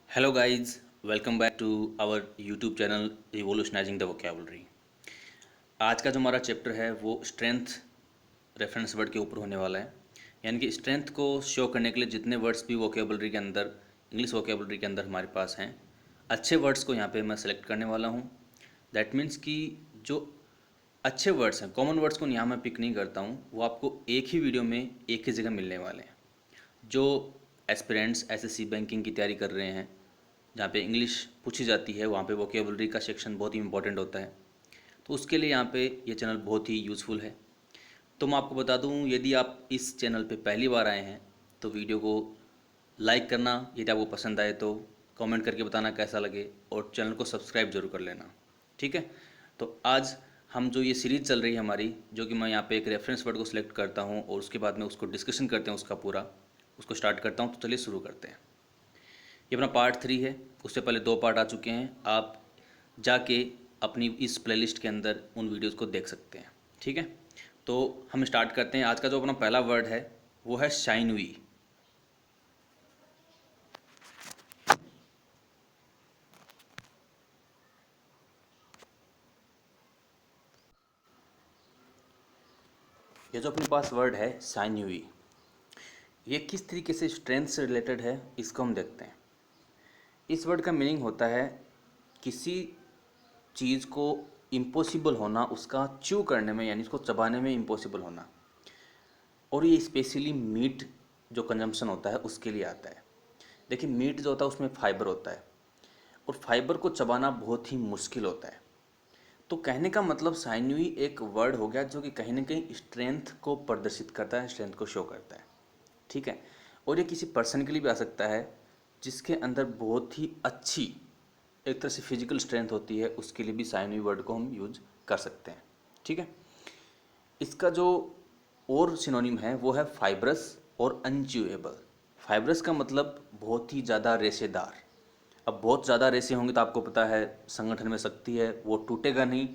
Hello guys, welcome back to our YouTube channel Revolutionizing the Vocabulary। आज का जो हमारा चैप्टर है वो स्ट्रेंथ रेफरेंस वर्ड के ऊपर होने वाला है। यानी कि स्ट्रेंथ को शो करने के लिए जितने वर्ड्स भी वोकेबलरी के अंदर, इंग्लिश वोकेबलरी के अंदर हमारे पास हैं, अच्छे वर्ड्स को यहाँ पे मैं सेलेक्ट करने वाला हूँ। दैट मीन्स कि जो अच्छे वर्ड्स हैं, कॉमन वर्ड्स को यहाँ मैं पिक नहीं करता हूँ, वो आपको एक ही वीडियो में एक ही जगह मिलने वाले हैं। जो एस्पिरेंट्स एसएससी बैंकिंग की तैयारी कर रहे हैं, जहाँ पे इंग्लिश पूछी जाती है, वहाँ पे वोकेबलरी का सेक्शन बहुत ही इंपॉर्टेंट होता है, तो उसके लिए यहाँ पे ये चैनल बहुत ही यूज़फुल है। तो मैं आपको बता दूँ, यदि आप इस चैनल पे पहली बार आए हैं तो वीडियो को लाइक करना, यदि आपको पसंद आए तो कमेंट करके बताना कैसा लगे, और चैनल को सब्सक्राइब जरूर कर लेना। ठीक है, तो आज हम जो ये सीरीज़ चल रही है हमारी, जो कि मैं यहाँ पे एक रेफरेंस वर्ड को सिलेक्ट करता हूँ और उसके बाद में उसको डिस्कशन करते हैं, उसका पूरा उसको स्टार्ट करता हूँ। तो चलिए शुरू करते हैं। ये अपना पार्ट 3 है, उससे पहले 2 पार्ट आ चुके हैं। आप जाके अपनी इस प्लेलिस्ट के अंदर उन वीडियोस को देख सकते हैं। ठीक है, तो हम स्टार्ट करते हैं। आज का जो अपना पहला वर्ड है वो है शाइनवी। ये जो अपने पास वर्ड है शाइनवी, ये किस तरीके से स्ट्रेंथ से रिलेटेड है, इसको हम देखते हैं। इस वर्ड का मीनिंग होता है किसी चीज़ को इम्पॉसिबल होना, उसका च्यू करने में, यानी उसको चबाने में इम्पॉसिबल होना। और ये स्पेशली मीट जो कंजम्पशन होता है उसके लिए आता है। देखिए, मीट जो होता है उसमें फाइबर होता है, और फाइबर को चबाना बहुत ही मुश्किल होता है। तो कहने का मतलब साइनवी एक वर्ड हो गया जो कि कहीं ना कहीं स्ट्रेंथ को प्रदर्शित करता है, स्ट्रेंथ को शो करता है। ठीक है, और ये किसी पर्सन के लिए भी आ सकता है जिसके अंदर बहुत ही अच्छी एक तरह से फिजिकल स्ट्रेंथ होती है, उसके लिए भी साइनवी वर्ड को हम यूज कर सकते हैं। ठीक है, इसका जो और सिनोनिम है वो है फाइब्रस और अनच्यूएबल। फाइब्रस का मतलब बहुत ही ज़्यादा रेशेदार। अब बहुत ज़्यादा रेशे होंगे तो आपको पता है संगठन में शक्ति है, वो टूटेगा नहीं,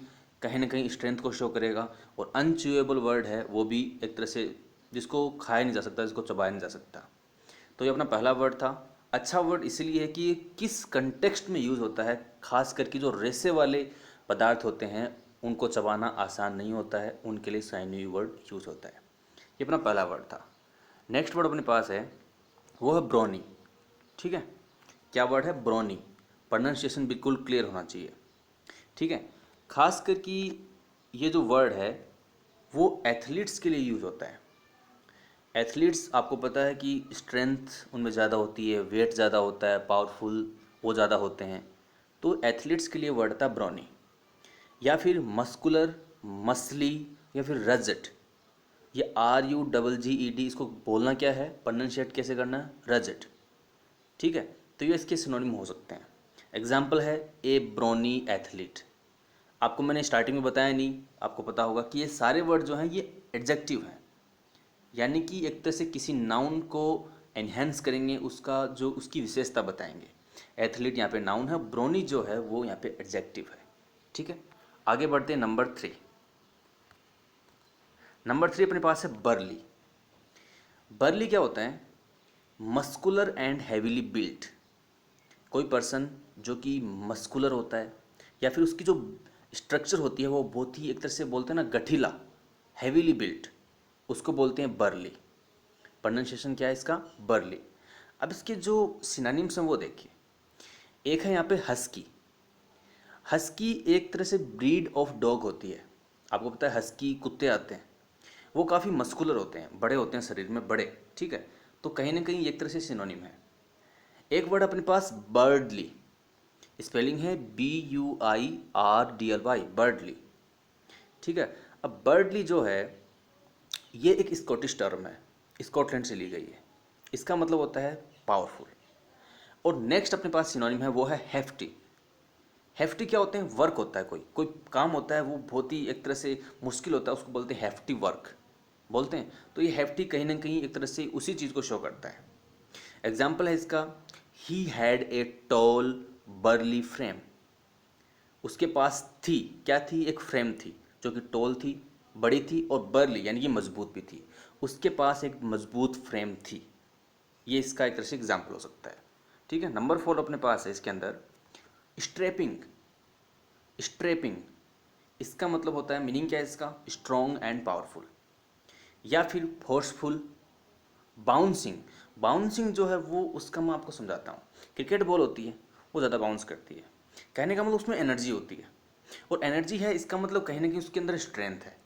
कहीं ना कहीं स्ट्रेंथ को शो करेगा। और अनच्यूएबल वर्ड है वो भी एक तरह से जिसको खाया नहीं जा सकता, जिसको चबाया नहीं जा सकता। तो ये अपना पहला वर्ड था। अच्छा वर्ड इसलिए है कि ये किस कंटेक्स्ट में यूज़ होता है, खास करके जो रेसे वाले पदार्थ होते हैं उनको चबाना आसान नहीं होता है, उनके लिए साइनवी वर्ड यूज़ होता है। ये अपना पहला वर्ड था। नेक्स्ट वर्ड अपने पास है वो है ब्रोनी। ठीक है, क्या वर्ड है? ब्रोनी। प्रोनाउंसिएशन बिल्कुल क्लियर होना चाहिए। ठीक है, खास करके ये जो वर्ड है वो एथलीट्स के लिए यूज़ होता है। एथलीट्स आपको पता है कि स्ट्रेंथ उनमें ज़्यादा होती है, वेट ज़्यादा होता है, पावरफुल वो ज़्यादा होते हैं। तो एथलीट्स के लिए वर्ड था ब्रॉनी। या फिर मस्कुलर, मसली, या फिर रजट। ये RUGGET, इसको बोलना क्या है, प्रोनाउंशिएट कैसे करना है? रजट। ठीक है, तो ये इसके सिनोनिम हो सकते हैं। एग्जाम्पल है ए ब्रॉनी एथलीट। आपको मैंने स्टार्टिंग में बताया नहीं, आपको पता होगा कि ये सारे वर्ड जो हैं ये एडजेक्टिव हैं, यानी कि एक तरह से किसी नाउन को एनहेंस करेंगे, उसका जो उसकी विशेषता बताएंगे। एथलीट यहाँ पे नाउन है, ब्रोनी जो है वो यहाँ पे एडजेक्टिव है। ठीक है, आगे बढ़ते हैं। नंबर 3। नंबर 3 अपने पास है बर्ली। बर्ली क्या होता है? Muscular and heavily built. कोई पर्सन जो कि मस्कुलर होता है, या फिर उसकी जो स्ट्रक्चर होती है वो बहुत ही एक तरह से बोलते हैं ना गठीला, हैवीली बिल्ट, उसको बोलते हैं बर्ली। प्रोनाउंसिएशन क्या है इसका? बर्ली। अब इसके जो सिनोनिम्स हैं वो देखिए। एक है यहाँ पे हस्की। हस्की एक तरह से ब्रीड ऑफ डॉग होती है। आपको पता है हस्की कुत्ते आते हैं, वो काफ़ी मस्कुलर होते हैं, बड़े होते हैं शरीर में, बड़े। ठीक है, तो कहीं ना कहीं एक तरह से सिनोनिम है। एक वर्ड अपने पास बर्डली। स्पेलिंग है BUIRDLY, बर्डली। ठीक है, अब बर्डली जो है ये एक स्कॉटिश टर्म है, स्कॉटलैंड से ली गई है। इसका मतलब होता है पावरफुल। और नेक्स्ट अपने पास सिनोनिम है वो है हेफ्टी। हेफ्टी क्या होते हैं? वर्क होता है, कोई कोई काम होता है वो बहुत ही एक तरह से मुश्किल होता है, उसको बोलते हैं हेफ्टी वर्क बोलते हैं। तो ये हेफ्टी कहीं ना कहीं एक तरह से उसी चीज़ को शो करता है। एग्जाम्पल है इसका, he had a tall barley frame. उसके पास थी, क्या थी? एक फ्रेम थी जो कि टॉल थी, बड़ी थी, और बर्ली यानी कि मजबूत भी थी। उसके पास एक मजबूत फ्रेम थी। ये इसका एक तरह से एग्जाम्पल हो सकता है। ठीक है। नंबर 4 अपने पास है इसके अंदर स्ट्रेपिंग। स्ट्रेपिंग इसका मतलब होता है, मीनिंग क्या है इसका, स्ट्रॉन्ग एंड पावरफुल, या फिर फोर्सफुल। बाउंसिंग, बाउंसिंग जो है वो उसका मैं आपको समझाता हूँ। क्रिकेट बॉल होती है वो ज़्यादा बाउंस करती है, कहने का मतलब उसमें एनर्जी होती है, और एनर्जी है इसका मतलब कहीं ना कहीं उसके अंदर स्ट्रेंथ है।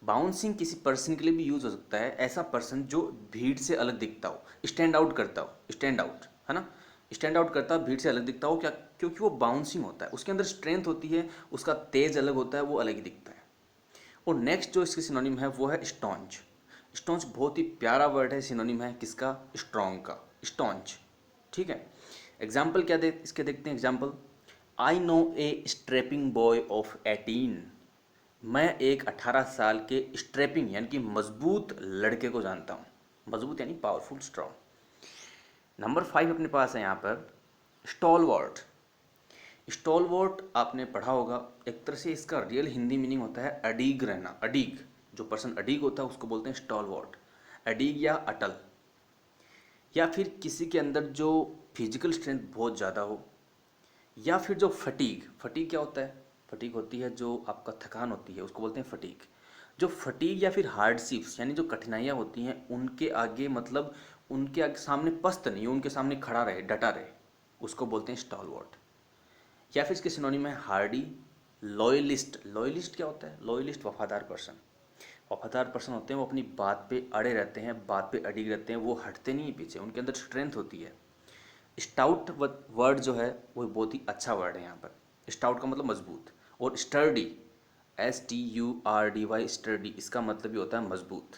बाउंसिंग किसी पर्सन के लिए भी यूज़ हो सकता है, ऐसा पर्सन जो भीड़ से अलग दिखता हो, स्टैंड आउट करता हो, स्टैंड आउट है ना, स्टैंड आउट करता हो, भीड़ से अलग दिखता हो क्या, क्योंकि वो बाउंसिंग होता है, उसके अंदर स्ट्रेंथ होती है, उसका तेज अलग होता है, वो अलग ही दिखता है। और नेक्स्ट जो इसकी सिनोनिम है वो है स्टॉन्च। स्टॉन्च बहुत ही प्यारा वर्ड है, सिनोनिम है किसका, स्ट्रॉन्ग का, स्टॉन्च। ठीक है। एग्जाम्पल क्या दे इसके देखते हैं example. I know a strapping boy of 18। मैं एक 18 साल के स्ट्रेपिंग यानी कि मजबूत लड़के को जानता हूँ। मजबूत यानी पावरफुल, स्ट्रॉन्ग। नंबर 5 अपने पास है यहाँ पर स्टॉलवर्ट। स्टॉलवर्ट आपने पढ़ा होगा, एक तरह से इसका रियल हिंदी मीनिंग होता है अडीग रहना। अडीग, जो पर्सन अडीग होता है उसको बोलते हैं स्टॉलवर्ट। अडीग या अटल, या फिर किसी के अंदर जो फिजिकल स्ट्रेंथ बहुत ज़्यादा हो, या फिर जो फटीग। फटीग क्या होता है, फटीग होती है जो आपका थकान होती है, उसको बोलते हैं फटीग। जो फटीग या फिर हार्डशिप्स यानी जो कठिनाइयाँ होती हैं उनके आगे, मतलब उनके आगे सामने पस्त नहीं हो, उनके सामने खड़ा रहे, डटा रहे, उसको बोलते हैं स्टॉलवर्ट। या फिर इसके सिनोनिम है हार्डी, लॉयलिस्ट। लॉयलिस्ट क्या होता है, लॉयलिस्ट वफादार पर्सन। वफादार पर्सन होते हैं वो अपनी बात पे अड़े रहते हैं, बात पे अड़ी रहते हैं, वो हटते नहीं हैं पीछे, उनके अंदर स्ट्रेंथ होती है। स्टाउट वर्ड जो है वो बहुत ही अच्छा वर्ड है यहाँ पर। स्टाउट का मतलब मजबूत, और स्टर्डी, STURDY, स्टर्डी इसका मतलब भी होता है मजबूत।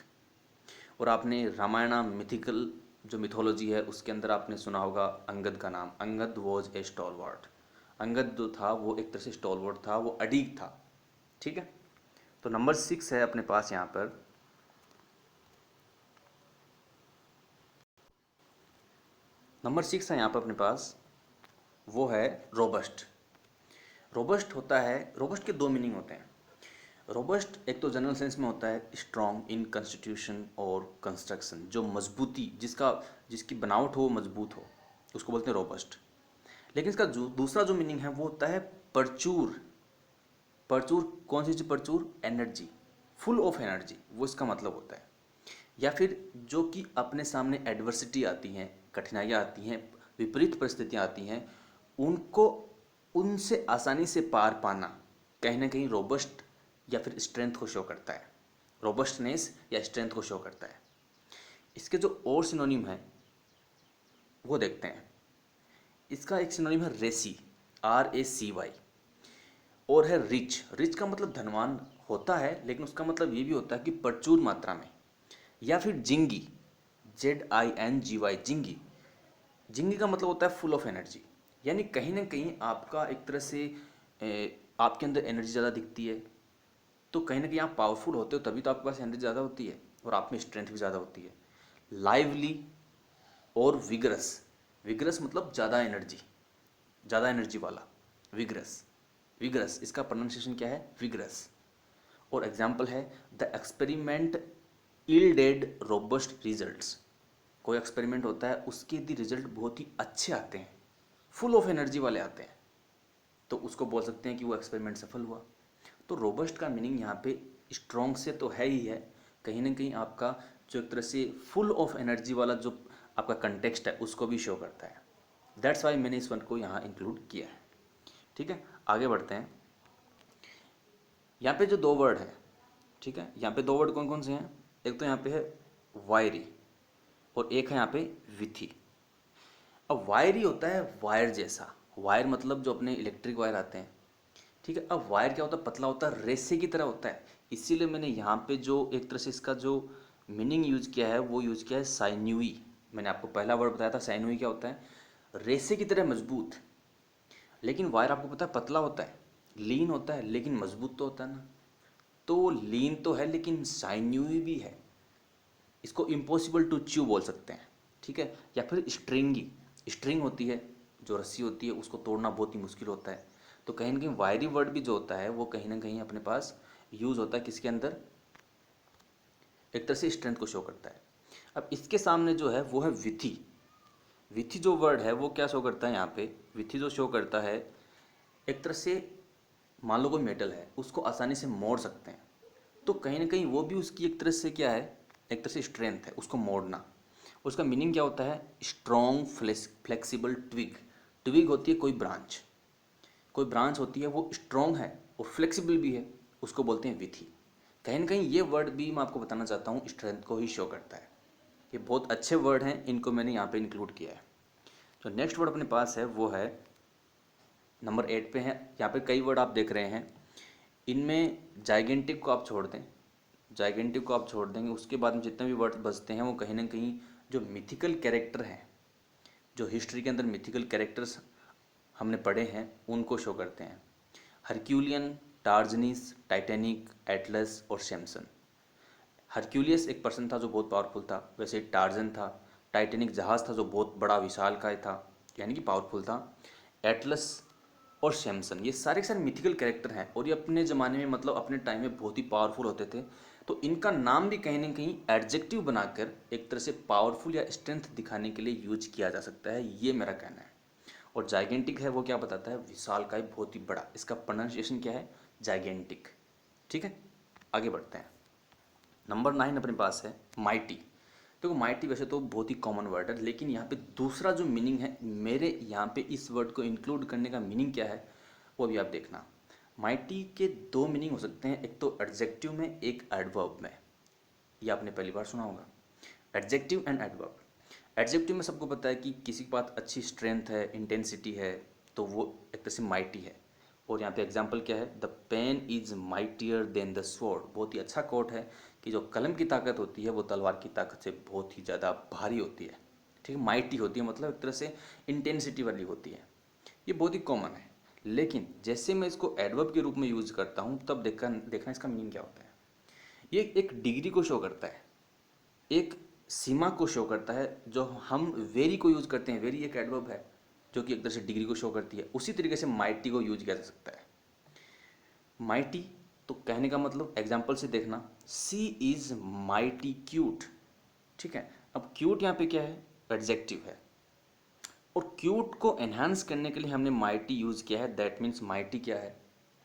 और आपने रामायणा मिथिकल जो मिथोलॉजी है उसके अंदर आपने सुना होगा अंगद का नाम। Angad was a stalwart. Angad जो था वो एक तरह से स्टॉलवर्ट था, वो अडीग था। ठीक है। तो नंबर 6 है अपने पास यहाँ पर, नंबर 6 है यहाँ पर अपने पास, वो है रोबस्ट। रोबस्ट होता है, रोबस्ट के दो मीनिंग होते हैं। रोबस्ट एक तो जनरल सेंस में होता है स्ट्रॉन्ग इन कंस्टिट्यूशन और कंस्ट्रक्शन, जो मजबूती, जिसकी बनावट हो मजबूत हो, उसको बोलते हैं रोबस्ट। लेकिन इसका जो दूसरा जो मीनिंग है वो होता है परचूर। परचूर कौन सी चीज़, परचूर एनर्जी, फुल ऑफ एनर्जी, वो इसका मतलब होता है। या फिर जो कि अपने सामने एडवर्सिटी आती हैं, कठिनाइयाँ आती हैं, विपरीत परिस्थितियाँ आती हैं, उनको उनसे आसानी से पार पाना कहीं ना कहीं रोबस्ट या फिर स्ट्रेंथ को शो करता है। रोबस्टनेस या स्ट्रेंथ को शो करता है। इसके जो और सिनोनिम है वो देखते हैं। इसका एक सिनोनिम है रेसी, RACY, और है रिच। रिच का मतलब धनवान होता है, लेकिन उसका मतलब ये भी होता है कि प्रचुर मात्रा में। या फिर जिंगी, ZINGY, जिंगी। जिंगी का मतलब होता है फुल ऑफ एनर्जी, यानी कहीं ना कहीं आपका एक तरह से आपके अंदर एनर्जी ज़्यादा दिखती है, तो कहीं ना कहीं आप पावरफुल होते हो, तभी तो आपके पास एनर्जी ज़्यादा होती है और आप में स्ट्रेंथ भी ज़्यादा होती है। लाइवली और विगरस। विगरस मतलब ज़्यादा एनर्जी वाला, विगरस। विगरस इसका प्रोनाउंसिएशन क्या है, विगरस। और एग्जाम्पल है the experiment yielded robust results. कोई एक्सपेरिमेंट होता है उसके यदि रिजल्ट बहुत ही अच्छे आते हैं, फुल ऑफ एनर्जी वाले आते हैं, तो उसको बोल सकते हैं कि वो एक्सपेरिमेंट सफल हुआ। तो रोबस्ट का मीनिंग यहाँ पे स्ट्रॉन्ग से तो है ही है, कहीं ना कहीं आपका जो एक तरह से फुल ऑफ एनर्जी वाला जो आपका कंटेक्स्ट है उसको भी शो करता है। दैट्स वाई मैंने इस वन को यहाँ इंक्लूड किया है। ठीक है, आगे बढ़ते हैं। यहाँ पे जो दो वर्ड है, ठीक है, यहाँ पे दो वर्ड कौन कौन से हैं, एक तो यहाँ पे है वायरी और एक है यहाँ पे विथी। अब वायर ही होता है वायर जैसा, वायर मतलब जो अपने इलेक्ट्रिक वायर आते हैं। ठीक है। अब वायर क्या होता है, पतला होता है, रेसे की तरह होता है, इसीलिए मैंने यहाँ पे जो एक तरह से इसका जो मीनिंग यूज़ किया है वो यूज़ किया है साइन्यूई। मैंने आपको पहला वर्ड बताया था साइन्यूई क्या होता है, रेसे की तरह मजबूत। लेकिन वायर आपको पता है पतला होता है, लीन होता है, लेकिन मजबूत तो होता है ना। तो लीन तो है लेकिन साइन्यूई भी है, इसको इम्पॉसिबल टू च्यू बोल सकते हैं। ठीक है। या फिर स्ट्रिंगी, स्ट्रिंग होती है जो रस्सी होती है, उसको तोड़ना बहुत ही मुश्किल होता है। तो कहीं ना कहीं वायरी वर्ड भी जो होता है वो कहीं ना कहीं अपने पास यूज़ होता है किसके अंदर, एक तरह से स्ट्रेंथ को शो करता है। अब इसके सामने जो है वो है विथी। विथी जो वर्ड है वो क्या शो करता है यहाँ पे, विथी जो शो करता है एक तरह से, मान लो कोई मेटल है उसको आसानी से मोड़ सकते हैं, तो कहीं ना कहीं वो भी उसकी एक तरह से क्या है, एक तरह से स्ट्रेंथ है उसको मोड़ना। उसका मीनिंग क्या होता है, स्ट्रॉन्ग फ्लेक्सिबल ट्विग। ट्विग होती है कोई ब्रांच, कोई ब्रांच होती है वो स्ट्रॉन्ग है और फ्लेक्सिबल भी है, उसको बोलते हैं विथी। कहीं ना कहीं ये वर्ड भी मैं आपको बताना चाहता हूँ स्ट्रेंथ को ही शो करता है। ये बहुत अच्छे वर्ड हैं, इनको मैंने यहाँ पे इंक्लूड किया है। जो नेक्स्ट वर्ड अपने पास है वो है नंबर 8 पे है। यहाँ पे कई वर्ड आप देख रहे हैं, इनमें जाइगेंटिक को आप छोड़ दें, जाइगेंटिक को आप छोड़ देंगे, उसके बाद में जितने भी वर्ड बचते हैं वो कहीं ना कहीं जो मिथिकल कैरेक्टर हैं, जो हिस्ट्री के अंदर मिथिकल कैरेक्टर्स हमने पढ़े हैं उनको शो करते हैं। हरक्यूलियन, टार्जनीस, टाइटैनिक, एटलस और सैमसन। हरक्यूलियस एक पर्सन था जो बहुत पावरफुल था, वैसे टार्जन था। टाइटैनिक जहाज़ था जो बहुत बड़ा विशालकाय था, यानी कि पावरफुल था। एटलस और सैमसन ये सारे के सारे मिथिकल कैरेक्टर हैं और ये अपने ज़माने में मतलब अपने टाइम में बहुत ही पावरफुल होते थे। तो इनका नाम भी कहीं ना कहीं एडजेक्टिव बनाकर एक तरह से पावरफुल या स्ट्रेंथ दिखाने के लिए यूज किया जा सकता है, ये मेरा कहना है। और जाइगेंटिक है वो क्या बताता है, विशालकाय, बहुत ही बड़ा। इसका प्रोनाउंसिएशन क्या है, जाइगेंटिक। ठीक है, आगे बढ़ते हैं। नंबर 9 अपने पास है माइटी। देखो माइटी वैसे तो बहुत ही कॉमन वर्ड है, लेकिन यहाँ पे दूसरा जो मीनिंग है, मेरे यहाँ पे इस वर्ड को इंक्लूड करने का मीनिंग क्या है वो भी आप देखना। माइटी के दो मीनिंग हो सकते हैं, एक तो एडजेक्टिव में, एक एडवर्ब में। ये आपने पहली बार सुना होगा, एडजेक्टिव एंड एडवर्ब। एडजेक्टिव में सबको पता है कि किसी के पास अच्छी स्ट्रेंथ है, इंटेंसिटी है, तो वो एक तरह से माइटी है। और यहाँ पे एग्जांपल क्या है, the pen is mightier than the sword. बहुत ही अच्छा कोट है कि जो कलम की ताकत होती है वो तलवार की ताकत से बहुत ही ज़्यादा भारी होती है। ठीक है, माइटी होती है मतलब एक तरह से इंटेंसिटी वाली होती है। ये बहुत ही कॉमन है, लेकिन जैसे मैं इसको एडवर्ब के रूप में यूज करता हूँ तब देखना इसका मीनिंग क्या होता है। ये एक डिग्री को शो करता है, एक सीमा को शो करता है। जो हम वेरी को यूज करते हैं, वेरी एक एडवर्ब है जो कि एक तरह से डिग्री को शो करती है, उसी तरीके से माइटी को यूज किया जा सकता है। माइटी तो कहने का मतलब एग्जाम्पल से देखना, सी इज माइटी क्यूट। ठीक है, अब क्यूट यहाँ पे क्या है, एडजेक्टिव है, और क्यूट को एनहांस करने के लिए हमने माइटी यूज किया है, दैट मीन्स माइटी क्या है,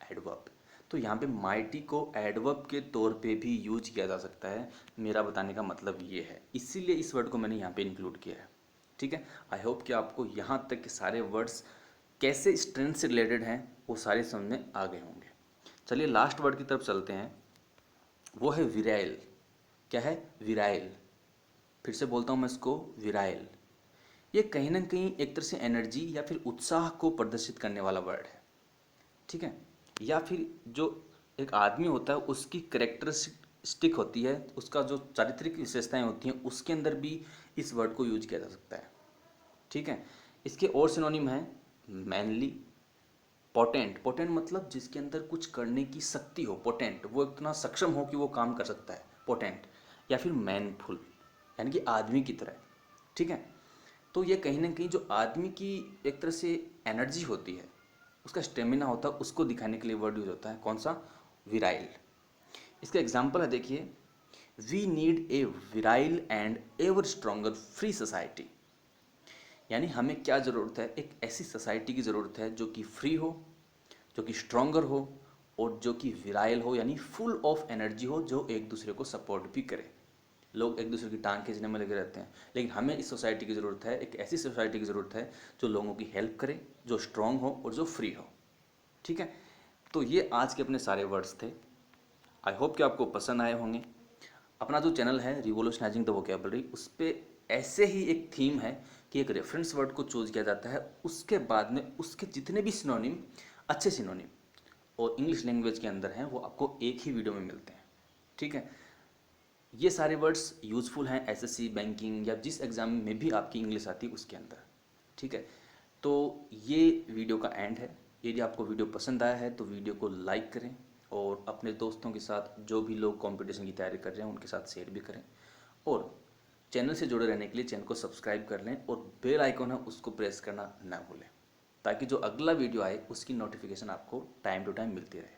एडवर्ब। तो यहाँ पे माइटी को एडवर्ब के तौर पे भी यूज किया जा सकता है, मेरा बताने का मतलब ये है, इसीलिए इस वर्ड को मैंने यहाँ पे इंक्लूड किया है। ठीक है, आई होप कि आपको यहाँ तक के सारे वर्ड्स कैसे स्ट्रेंथ से रिलेटेड हैं वो सारे समझ में आ गए होंगे। चलिए लास्ट वर्ड की तरफ चलते हैं, वो है विराइल। क्या है, विराइल। फिर से बोलता हूँ मैं इसको, विराइल। ये कहीं ना कहीं एक तरह से एनर्जी या फिर उत्साह को प्रदर्शित करने वाला वर्ड है। ठीक है, या फिर जो एक आदमी होता है उसकी करेक्टरिस्टिक होती है, उसका जो चारित्रिक विशेषताएं होती हैं उसके अंदर भी इस वर्ड को यूज किया जा सकता है। ठीक है, इसके और सिनोनिम है मैनली, पोटेंट। पोटेंट मतलब जिसके अंदर कुछ करने की शक्ति हो, पोटेंट वो इतना सक्षम हो कि वो काम कर सकता है, पोटेंट। या फिर मैनफुल, यानी कि आदमी की तरह। ठीक है, तो ये कहीं ना कहीं जो आदमी की एक तरह से एनर्जी होती है, उसका स्टेमिना होता है, उसको दिखाने के लिए वर्ड यूज होता है, कौन सा, विराइल। इसका एग्जाम्पल है देखिए, we need a virile and ever stronger free society. यानी हमें क्या ज़रूरत है, एक ऐसी सोसाइटी की ज़रूरत है जो कि फ्री हो, जो कि स्ट्रोंगर हो, और जो कि विराइल हो, यानी फुल ऑफ एनर्जी हो, जो एक दूसरे को सपोर्ट भी करे। लोग एक दूसरे की टांग खींचने में लगे रहते हैं, लेकिन हमें इस सोसाइटी की ज़रूरत है, एक ऐसी सोसाइटी की ज़रूरत है जो लोगों की हेल्प करे, जो स्ट्रांग हो और जो फ्री हो। ठीक है, तो ये आज के अपने सारे वर्ड्स थे। आई होप कि आपको पसंद आए होंगे। अपना जो चैनल है रिवोल्यूशनाइजिंग द वोकेबलरी, उस पर ऐसे ही एक थीम है कि एक रेफरेंस वर्ड को चूज किया जाता है, उसके बाद में उसके जितने भी सिनोनिम, अच्छे सिनोनिम और इंग्लिश लैंग्वेज के अंदर हैं, वो आपको एक ही वीडियो में मिलते हैं। ठीक है, ये सारे वर्ड्स यूज़फुल हैं एसएससी, बैंकिंग या जिस एग्ज़ाम में भी आपकी इंग्लिश आती है उसके अंदर। ठीक है, तो ये वीडियो का एंड है। यदि आपको वीडियो पसंद आया है तो वीडियो को लाइक करें और अपने दोस्तों के साथ, जो भी लोग कंपटीशन की तैयारी कर रहे हैं उनके साथ शेयर भी करें, और चैनल से जुड़े रहने के लिए चैनल को सब्सक्राइब कर लें और बेल आइकन है उसको प्रेस करना ना भूलें, ताकि जो अगला वीडियो आए उसकी नोटिफिकेशन आपको टाइम टू टाइम मिलती रहे।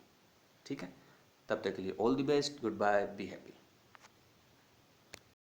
ठीक है, तब तक के लिए all the best, goodbye, be happy.